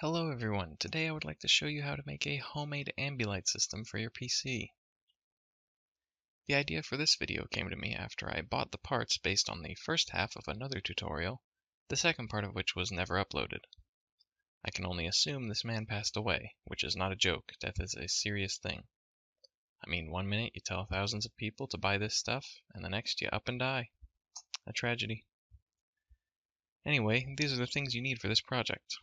Hello everyone, today I would like to show you how to make a homemade ambilight system for your PC. The idea for this video came to me after I bought the parts based on the first half of another tutorial, the second part of which was never uploaded. I can only assume this man passed away, which is not a joke. Death is a serious thing. I mean, one minute you tell thousands of people to buy this stuff, and the next you up and die. A tragedy. Anyway, these are the things you need for this project.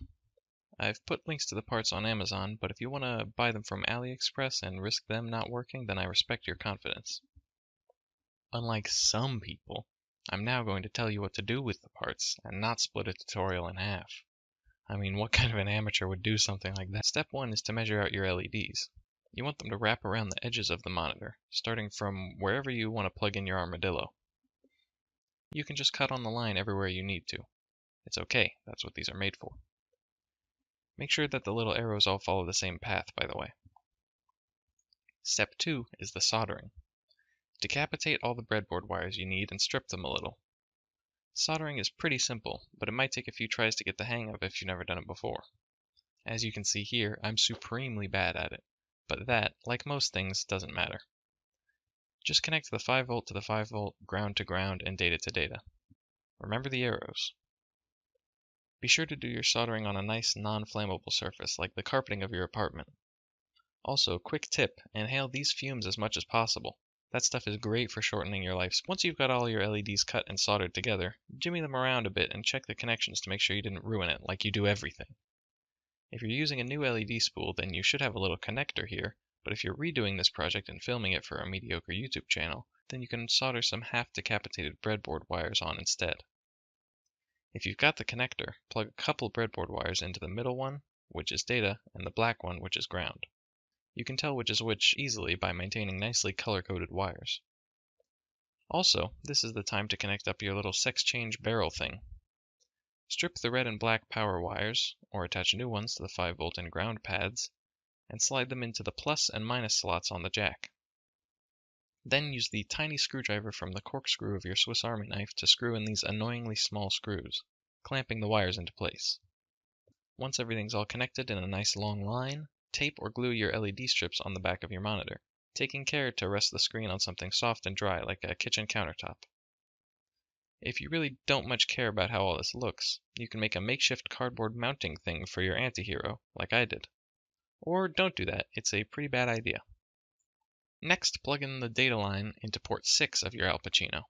I've put links to the parts on Amazon, but if you want to buy them from AliExpress and risk them not working, then I respect your confidence. Unlike some people, I'm now going to tell you what to do with the parts and not split a tutorial in half. I mean, what kind of an amateur would do something like that? Step 1 is to measure out your LEDs. You want them to wrap around the edges of the monitor, starting from wherever you want to plug in your armadillo. You can just cut on the line everywhere you need to. It's okay, that's what these are made for. Make sure that the little arrows all follow the same path, by the way. Step 2 is the soldering. Decapitate all the breadboard wires you need and strip them a little. Soldering is pretty simple, but it might take a few tries to get the hang of if you've never done it before. As you can see here, I'm supremely bad at it, but that, like most things, doesn't matter. Just connect the 5V to the 5V, ground to ground, and data to data. Remember the arrows. Be sure to do your soldering on a nice non-flammable surface, like the carpeting of your apartment. Also, quick tip, inhale these fumes as much as possible. That stuff is great for shortening your life. Once you've got all your LEDs cut and soldered together, jimmy them around a bit and check the connections to make sure you didn't ruin it, like you do everything. If you're using a new LED spool, then you should have a little connector here, but if you're redoing this project and filming it for a mediocre YouTube channel, then you can solder some half-decapitated breadboard wires on instead. If you've got the connector, plug a couple breadboard wires into the middle one, which is data, and the black one, which is ground. You can tell which is which easily by maintaining nicely color-coded wires. Also, this is the time to connect up your little sex change barrel thing. Strip the red and black power wires, or attach new ones to the 5V and ground pads, and slide them into the plus and minus slots on the jack. Then use the tiny screwdriver from the corkscrew of your Swiss Army knife to screw in these annoyingly small screws, clamping the wires into place. Once everything's all connected in a nice long line, tape or glue your LED strips on the back of your monitor, taking care to rest the screen on something soft and dry like a kitchen countertop. If you really don't much care about how all this looks, you can make a makeshift cardboard mounting thing for your antihero, like I did. Or don't do that, it's a pretty bad idea. Next, plug in the data line into port 6 of your Al Pacino.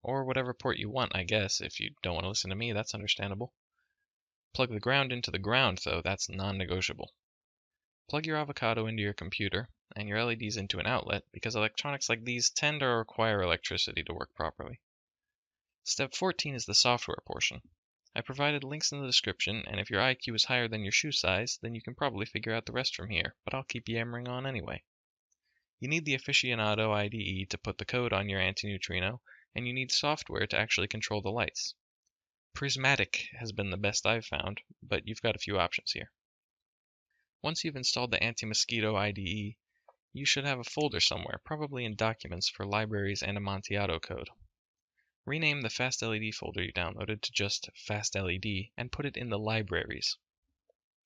Or whatever port you want, I guess. If you don't want to listen to me, that's understandable. Plug the ground into the ground, though, that's non-negotiable. Plug your avocado into your computer, and your LEDs into an outlet, because electronics like these tend to require electricity to work properly. Step 14 is the software portion. I provided links in the description, and if your IQ is higher than your shoe size, then you can probably figure out the rest from here, but I'll keep yammering on anyway. You need the Aficionado IDE to put the code on your antineutrino, and you need software to actually control the lights. Prismatic has been the best I've found, but you've got a few options here. Once you've installed the Anti-Mosquito IDE, you should have a folder somewhere, probably in Documents for Libraries and Amontillado code. Rename the FastLED folder you downloaded to just FastLED and put it in the Libraries.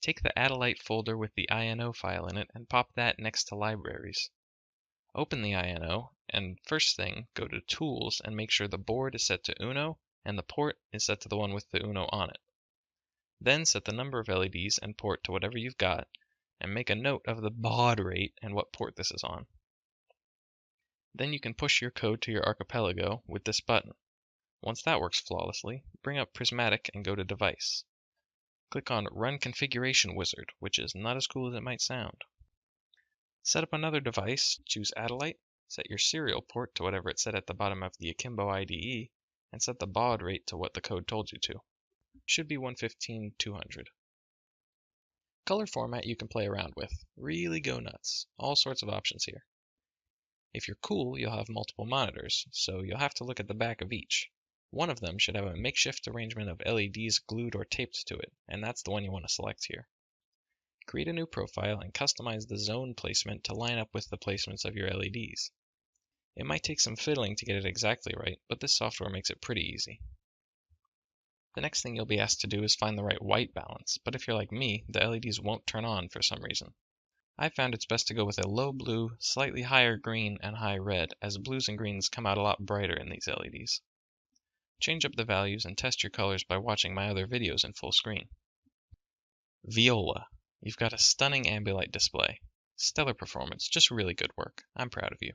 Take the Adalite folder with the INO file in it and pop that next to Libraries. Open the INO, and first thing, go to Tools and make sure the board is set to Uno and the port is set to the one with the Uno on it. Then set the number of LEDs and port to whatever you've got, and make a note of the baud rate and what port this is on. Then you can push your code to your archipelago with this button. Once that works flawlessly, bring up Prismatic and go to Device. Click on Run Configuration Wizard, which is not as cool as it might sound. Set up another device, choose Adalite, set your serial port to whatever it said at the bottom of the Akimbo IDE, and set the baud rate to what the code told you to. It should be 115/200. Color format you can play around with. Really go nuts. All sorts of options here. If you're cool, you'll have multiple monitors, so you'll have to look at the back of each. One of them should have a makeshift arrangement of LEDs glued or taped to it, and that's the one you want to select here. Create a new profile and customize the zone placement to line up with the placements of your LEDs. It might take some fiddling to get it exactly right, but this software makes it pretty easy. The next thing you'll be asked to do is find the right white balance, but if you're like me, the LEDs won't turn on for some reason. I found it's best to go with a low blue, slightly higher green, and high red, as blues and greens come out a lot brighter in these LEDs. Change up the values and test your colors by watching my other videos in full screen. Viola, you've got a stunning ambilight display. Stellar performance, just really good work. I'm proud of you.